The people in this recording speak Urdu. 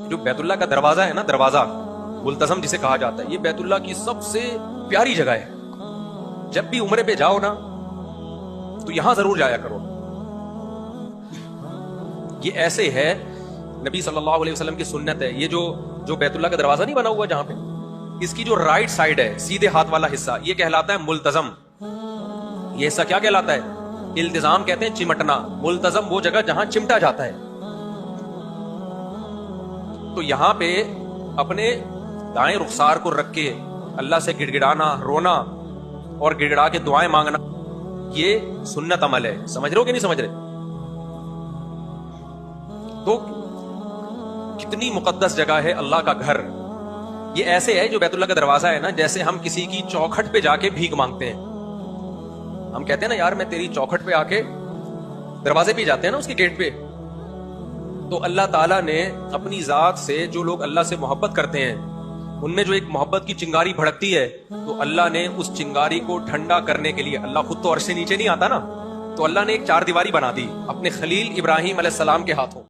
جو بیت اللہ کا دروازہ ہے نا، دروازہ ملتزم جسے کہا جاتا ہے، یہ بیت اللہ کی سب سے پیاری جگہ ہے. جب بھی عمرے پہ جاؤ نا تو یہاں ضرور جایا کرو. یہ ایسے ہے، نبی صلی اللہ علیہ وسلم کی سنت ہے. یہ جو بیت اللہ کا دروازہ نہیں بنا ہوا جہاں پہ، اس کی جو رائٹ سائڈ ہے، سیدھے ہاتھ والا حصہ، یہ کہلاتا ہے ملتزم. یہ حصہ کیا کہلاتا ہے؟ التزام کہتے ہیں چمٹنا. ملتزم وہ جگہ جہاں چمٹا جاتا ہے. تو یہاں پہ اپنے دائیں رخسار کو رکھ کے اللہ سے گڑ گڑانا، رونا اور گڑ گڑا کے دعائیں مانگنا، یہ سنت عمل ہے. سمجھ رہے ہو کہ نہیں سمجھ رہے؟ تو کتنی مقدس جگہ ہے اللہ کا گھر. یہ ایسے ہے، جو بیت اللہ کا دروازہ ہے نا، جیسے ہم کسی کی چوکھٹ پہ جا کے بھیک مانگتے ہیں. ہم کہتے ہیں نا، یار میں تیری چوکھٹ پہ آ کے، دروازے پہ جاتے ہیں نا اس کے گیٹ پہ. تو اللہ تعالیٰ نے اپنی ذات سے، جو لوگ اللہ سے محبت کرتے ہیں ان میں جو ایک محبت کی چنگاری بھڑکتی ہے، تو اللہ نے اس چنگاری کو ٹھنڈا کرنے کے لیے، اللہ خود تو عرش سے نیچے نہیں آتا نا، تو اللہ نے ایک چار دیواری بنا دی اپنے خلیل ابراہیم علیہ السلام کے ہاتھوں.